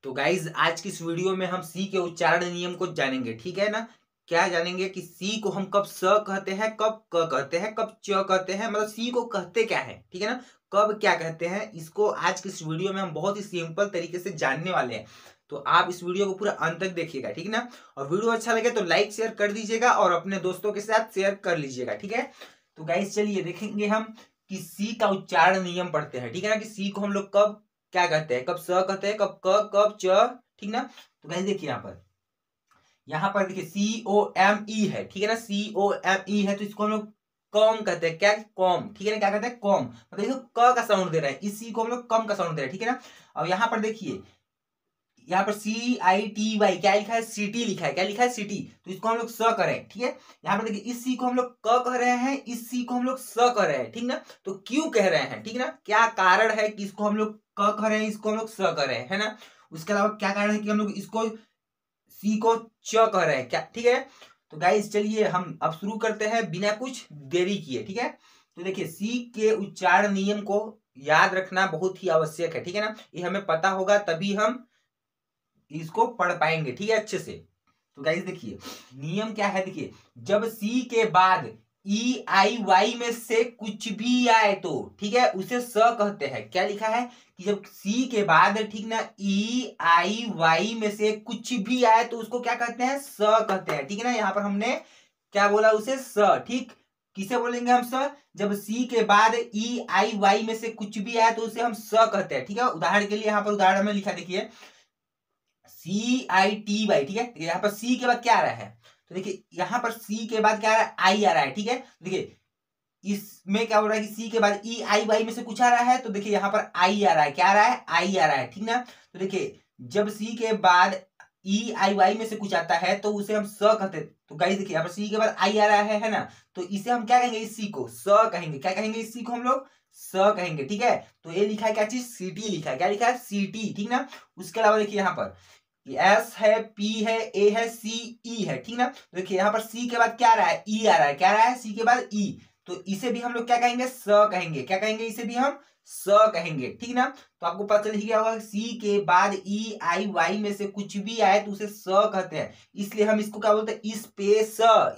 तो गाइज आज की इस वीडियो में हम सी के उच्चारण नियम को जानेंगे, ठीक है ना। क्या जानेंगे कि सी को हम कब स कहते हैं, कब क कहते हैं, कब च कहते हैं, मतलब सी को कहते क्या है, ठीक है ना, कब क्या कहते हैं, इसको आज की इस वीडियो में हम बहुत ही सिंपल तरीके से जानने वाले हैं। तो आप इस वीडियो को पूरा अंत तक देखिएगा, ठीक है ना। और वीडियो अच्छा लगे तो लाइक शेयर कर दीजिएगा और अपने दोस्तों के साथ शेयर कर लीजिएगा, ठीक है। तो गाइज चलिए देखेंगे हम कि सी का उच्चारण नियम पढ़ते हैं, ठीक है ना, कि सी को हम लोग कब क्या कहते हैं, कब स कहते हैं, कब क, कब च, ठीक ना। तो गाइस देखिए यहाँ पर देखिए COME है, ठीक है ना, COME है, तो इसको हम लोग कॉम कहते हैं, क्या कॉम, ठीक है ना, क्या कहते हैं कॉम, मतलब इसको क का साउंड दे रहा है, इसी को हम लोग कम का साउंड दे रहे हैं, ठीक है ना। अब यहाँ पर देखिए, यहाँ पर CITY क्या लिखा है, सिटी लिखा है, क्या लिखा है सिटी, तो इसको हम लोग स करें, ठीक है। यहाँ पर देखिए इस सी को हम लोग क कह रहे हैं, इस सी को हम लोग स कह रहे हैं, ठीक ना। तो क्यों कह रहे हैं, ठीक ना, क्या कारण है कि इसको हम लोग क कह रहे हैं, इसको हम लोग स कह रहे हैं, है ना। उसके अलावा क्या कारण है कि हम लोग इसको सी को च कह रहे हैं, क्या, ठीक है। तो गाइस चलिए हम अब शुरू करते हैं बिना कुछ देरी किए, ठीक है। तो देखिए सी के उच्चारण नियम को याद रखना बहुत ही आवश्यक है, ठीक है ना। ये हमें पता होगा तभी हम इसको पढ़ पाएंगे, ठीक है, अच्छे से। तो गाइस देखिए नियम क्या है, देखिए जब सी के बाद EIY में से कुछ भी आए तो, ठीक है, उसे स कहते हैं। क्या लिखा है कि जब सी के बाद, ठीक ना, EIY में से कुछ भी आए तो उसको क्या कहते हैं, स कहते हैं, ठीक है ना। यहाँ पर हमने क्या बोला, उसे स, ठीक। किसे बोलेंगे हम स, जब सी के बाद EIY में से कुछ भी आए तो उसे हम स कहते हैं, ठीक है। उदाहरण के लिए यहाँ पर उदाहरण में लिखा देखिए CITY, ठीक है। यहाँ पर सी के बाद क्या आ रहा है, तो देखिए यहाँ पर सी के बाद क्या आ रहा है, आई आ रहा है, ठीक है। देखिए इसमें क्या हो रहा है कि सी के बाद EIY में से कुछ आ रहा है, तो देखिए यहाँ पर आई आ रहा है, क्या आ रहा है, आई आ रहा है, ठीक ना। तो देखिए जब सी के बाद EIY में से कुछ आता है तो उसे हम स कहते हैं। तो गाइस देखिए यहाँ पर सी के बाद आई आ रहा है ना, तो इसे हम क्या कहेंगे, इस सी को स कहेंगे, क्या कहेंगे, इस सी को हम लोग स कहेंगे, ठीक है। तो ये लिखा है क्या चीज, सिटी लिखा है, क्या लिखा है, सिटी, ठीक ना। उसके अलावा देखिए यहाँ पर एस है, पी है, ए है, सी, ई है, ठीक ना। तो देखिए यहाँ पर सी के बाद क्या आ रहा है, ई आ रहा है, क्या आ रहा है, सी के बाद ई, तो इसे भी हम लोग क्या कहेंगे, स कहेंगे, क्या कहेंगे, इसे भी हम स कहेंगे, ठीक ना। तो आपको पता चल गया होगा सी के बाद EIY में से कुछ भी आए तो उसे स कहते हैं, इसलिए हम इसको क्या बोलते हैं, स्पेस,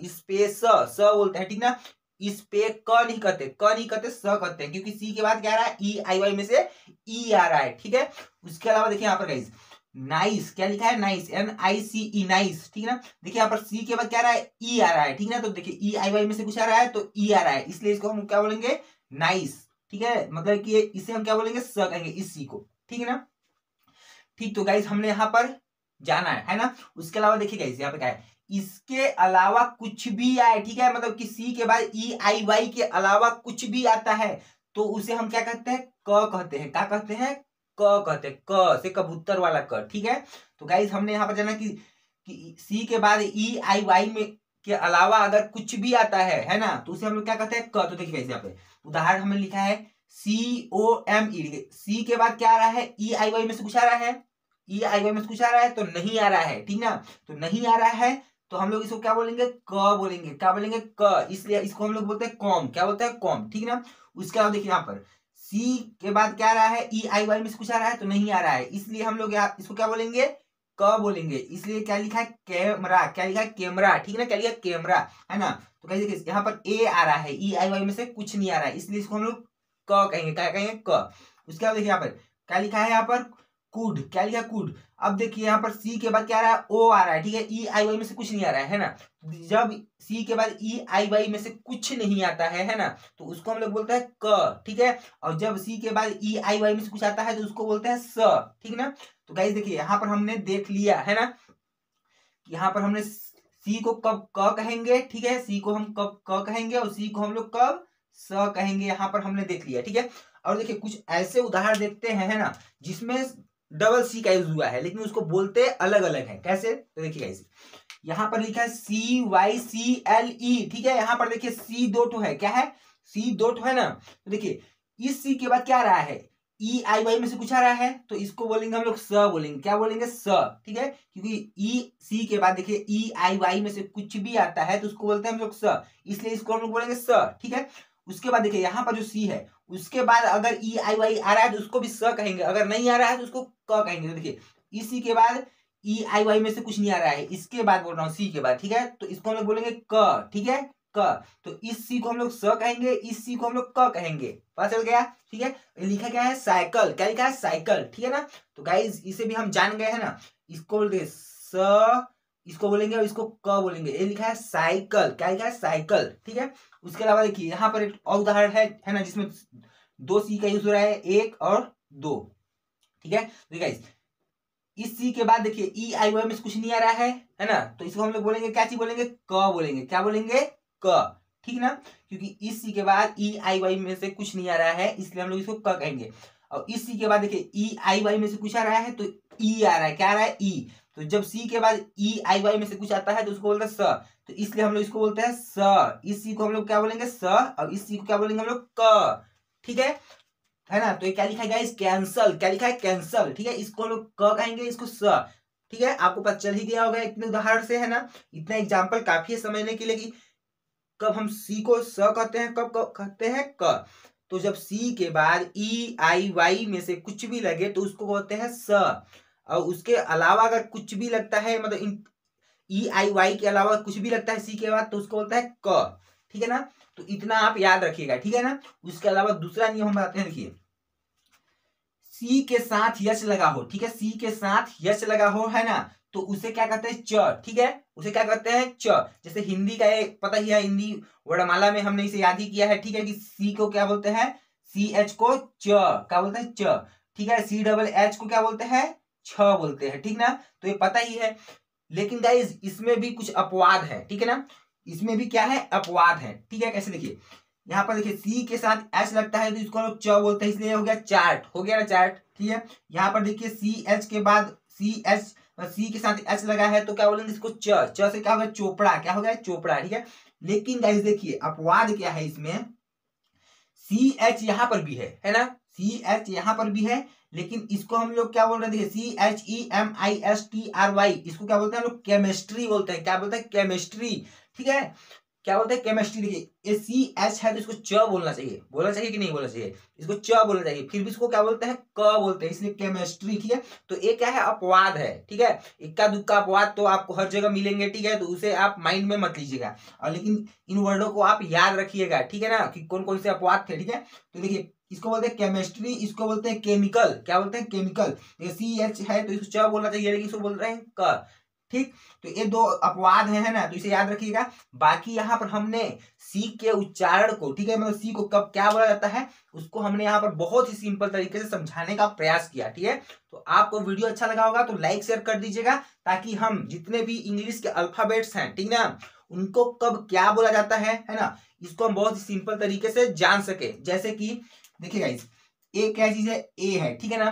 स्पेस स बोलते हैं, ठीक ना। इस पे क नहीं कहते, क नहीं कहते, स कहते हैं, क्योंकि सी के बाद क्या आ रहा है, EIY में से ई आ रहा है, ठीक है। उसके अलावा देखिए यहाँ पर गाइस नाइस, क्या लिखा है, नाइस, NICE, नाइस, ठीक है ना। देखिए यहाँ पर सी के बाद क्या आ रहा है, ई आ रहा है, ठीक है ना। तो देखिए EIY में से कुछ आ रहा है तो ई आ रहा है, इसलिए इसको हम क्या बोलेंगे, नाइस, ठीक है। मतलब कि इसे हम क्या बोलेंगे, स कहेंगे, इस सी को, ठीक है ना। ठीक, तो गाइस हमने यहाँ पर जाना है ना। उसके अलावा देखिए गाइस यहाँ पे क्या है, इसके अलावा कुछ भी आए, ठीक है, मतलब कि सी के बाद EIY के अलावा कुछ भी आता है तो उसे हम क्या कहते हैं, क कहते हैं, क्या कहते हैं, क कहते हैं, क से कबूतर वाला क, ठीक है। तो गाइस हमने यहाँ पर जाना कि सी के बाद EIY में के अलावा अगर कुछ भी आता है ना, तो उसे हम लोग क्या कहते हैं, क। तो देखिए गाइस यहाँ पे उदाहरण हमने लिखा है COME, सी के बाद क्या आ रहा है, EIY में से कुछ आ रहा है, EIY में से कुछ आ रहा है तो नहीं आ रहा है, ठीक ना। तो नहीं आ रहा है तो हम लोग इसको क्या बोलेंगे, क बोलेंगे, क्या बोलेंगे, क, इसलिए इसको हम लोग बोलते हैं कॉम, क्या बोलते हैं, कॉम, ठीक ना। उसके बाद देखिए यहाँ पर सी के बाद क्या आ रहा है, EIY में से कुछ आ रहा है तो नहीं आ रहा है, इसलिए हम लोग यहाँ इसको क्या बोलेंगे, क बोलेंगे, इसलिए क्या लिखा है, कैमरा, क्या लिखा है, कैमरा, ठीक है ना, क्या लिखा है, कैमरा, है ना। तो कहीं देखिए यहाँ पर ए आ रहा है, EIY में से कुछ नहीं आ रहा है, इसलिए इसको हम लोग क कहेंगे, क्या कहेंगे, क। उसके बाद देखिए यहाँ पर क्या लिखा है, यहाँ पर कुड, क्या लिखा है, कुड। अब देखिए यहाँ पर सी के बाद क्या आ रहा है, ओ आ रहा है, ठीक है, EIY में से कुछ नहीं आ रहा है ना। जब सी के बाद EIY में से कुछ नहीं आता है ना, तो उसको हम लोग बोलते हैं क, ठीक है। और जब सी के बाद EIY में से कुछ आता है तो उसको बोलते हैं स, ठीक ना। तो गाइस देखिए यहाँ पर हमने देख लिया है ना, यहाँ पर हमने सी को कब क कहेंगे, ठीक है, सी को हम कब क कहेंगे और सी को हम लोग कब स कहेंगे, यहाँ पर हमने देख लिया, ठीक है। और देखिए कुछ ऐसे उदाहरण देखते हैं, है ना, जिसमें डबल सी का यूज हुआ है लेकिन उसको बोलते अलग अलग है, कैसे, तो देखिए कैसे यहाँ पर लिखा है CYCLE, ठीक है। यहाँ पर देखिए सी दो ठो है, क्या है, सी दो ठो है ना। तो देखिए इस सी के बाद क्या आ रहा है, EIY में से कुछ आ रहा है तो इसको बोलेंगे हम लोग स बोलेंगे, क्या बोलेंगे, स, ठीक है। क्योंकि सी के बाद देखिए EIY में से कुछ भी आता है तो उसको बोलते हैं हम लोग स, इसलिए इसको हम लोग बोलेंगे स, ठीक है। उसके बाद देखिए यहाँ पर जो सी है उसके बाद अगर EIY आ रहा है तो उसको भी स कहेंगे, अगर नहीं आ रहा है तो उसको क कहेंगे। तो देखिए इस सी के बाद ई आई वाई में से कुछ नहीं आ रहा है, इसके बाद बोल रहा हूँ सी के बाद, ठीक है। तो इसको हम लोग बोलेंगे क, ठीक है, क। तो इस सी को हम लोग स कहेंगे, इस सी को हम लोग क कहेंगे, पता चल गया, ठीक है। लिखा क्या है साइकिल, क्या लिखा है साइकिल, ठीक है ना। तो गाइज इसे भी हम जान गए हैं ना, इसको बोलते स, इसको बोलेंगे और इसको क बोलेंगे। ये लिखा है साइकिल, क्या लिखा है साइकिल, ठीक है। उसके अलावा देखिए यहाँ पर एक और उदाहरण है ना, जिसमें 2 सी का यूज हो रहा है, 1 और 2, ठीक है। देखिए इस सी के बाद देखिए ई आई वाई में से कुछ नहीं आ रहा है ना, तो इसको हम लोग बोलेंगे क्या चीज बोलेंगे, क बोलेंगे, क्या बोलेंगे, क, ठीक ना। क्योंकि इस सी के बाद ई आई वाई में से कुछ नहीं आ रहा है, इसलिए हम लोग इसको क कहेंगे। और इस सी के बाद देखिए ई आई वाई में से कुछ आ रहा है, तो ई आ रहा है, क्या आ रहा है, ई। तो जब सी के बाद ई आई वाई में से कुछ आता है तो उसको बोलते हैं स, तो इसलिए हम लोग इसको बोलते हैं स। इस सी को हम लोग क्या बोलेंगे, स, और इस सी को क्या बोलेंगे हम लोग, क, ठीक है ना। तो ये क्या लिखा है गाइस, कैंसल, क्या लिखा है कैंसल, ठीक है। इसको हम लोग क कहेंगे, इसको स, ठीक है। आपको पता चल ही गया होगा इतने उदाहरण से, है ना। इतना एग्जाम्पल काफी है समझने के लिए कि कब हम सी को स कहते हैं, कब कहते हैं क। तो जब सी के बाद ई आई वाई में से कुछ भी लगे तो उसको कहते हैं स, और उसके अलावा अगर कुछ भी लगता है, मतलब इन ई आई वाई के अलावा कुछ भी लगता है सी के बाद तो उसको बोलता है क, ठीक है ना। तो इतना आप याद रखिएगा, ठीक है ना। उसके अलावा दूसरा नियम हम बताते हैं, देखिए सी के साथ यच लगा हो, ठीक है, सी के साथ यच लगा हो, है ना, तो उसे क्या कहते हैं, च, ठीक है, उसे क्या कहते हैं, च। जैसे हिंदी का एक पता ही है, हिंदी वर्णमाला में हमने इसे याद ही किया है, ठीक है, कि सी को क्या बोलते हैं, सी एच को च, क्या बोलते हैं, च, ठीक है। सी डबल एच को क्या बोलते हैं, छ बोलते हैं, ठीक ना। तो ये पता ही है। लेकिन गाइज इसमें भी कुछ अपवाद है, ठीक है ना, इसमें भी क्या है, अपवाद है, ठीक है। कैसे देखिए यहाँ पर देखिए सी के साथ एच लगता है तो इसको हम लोग च बोलते हैं, इसलिए हो गया चार्ट, हो गया ना चार्ट, ठीक है। यहाँ पर देखिए सी एच के बाद सी के साथ एच लगा है तो क्या बोलेंगे इसको च से क्या होगा, चोपड़ा, क्या हो गया, चोपड़ा, ठीक है। लेकिन गाइस देखिए अपवाद क्या है इसमें, सी एच यहाँ पर भी है ना, सी एच यहाँ पर भी है, लेकिन इसको हम लोग क्या बोल रहे हैं, देखिए C H E M I S T R Y, इसको क्या बोलते हैं हम लोग, केमिस्ट्री बोलते हैं, क्या बोलते हैं, केमिस्ट्री, ठीक है, क्या बोलते हैं, केमिस्ट्री। देखिए ये सी एच है तो इसको च बोलना चाहिए, बोलना चाहिए कि नहीं बोलना चाहिए, इसको च बोलना चाहिए, फिर भी इसको क्या बोलते हैं, क बोलते हैं, इसलिए केमिस्ट्री, ठीक है। तो ये क्या है, अपवाद है, ठीक है। इक्का दुक्का अपवाद तो आपको हर जगह मिलेंगे, ठीक है, तो उसे आप माइंड में मत लीजिएगा, और लेकिन इन वर्डों को आप याद रखिएगा, ठीक है ना, कि कौन कौन से अपवाद थे, ठीक है। तो देखिए इसको बोलते हैं केमिस्ट्री, इसको बोलते हैं केमिकल, क्या बोलते हैं, केमिकल। सी एच है तो इसको च बोलना चाहिए, लेकिन इसको बोल रहे हैं क, ठीक। तो ये 2 अपवाद है ना, तो इसे याद रखिएगा। बाकी यहाँ पर हमने सी के उच्चारण को, ठीक है, मतलब सी को कब क्या बोला जाता है उसको हमने यहाँ पर बहुत ही सिंपल तरीके से समझाने का प्रयास किया, ठीक है। तो आपको वीडियो अच्छा लगा होगा तो लाइक शेयर कर दीजिएगा, ताकि हम जितने भी इंग्लिश के अल्फाबेट्स हैं, ठीक ना, उनको कब क्या बोला जाता है ना, इसको हम बहुत ही सिंपल तरीके से जान सके। जैसे कि देखिए गाइस ए क्या चीज है, ए है, ठीक है ना।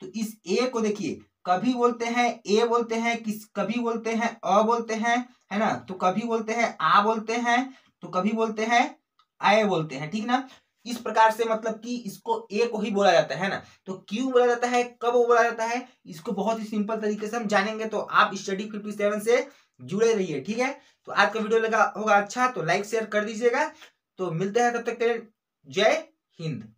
तो इस ए को देखिए कभी बोलते हैं ए बोलते हैं, कभी बोलते हैं अ बोलते हैं, है ना, तो कभी बोलते हैं आ बोलते हैं, तो कभी बोलते हैं आए बोलते हैं, ठीक ना। इस प्रकार से मतलब कि इसको ए को ही बोला जाता है ना। तो क्यों बोला जाता है, कब बोला जाता है, इसको बहुत ही सिंपल तरीके से हम जानेंगे। तो आप स्टडी 57 से जुड़े रहिए, ठीक है। तो आज का वीडियो लगा होगा अच्छा तो लाइक शेयर कर दीजिएगा। तो मिलते हैं तब तक के लिए, जय हिंद।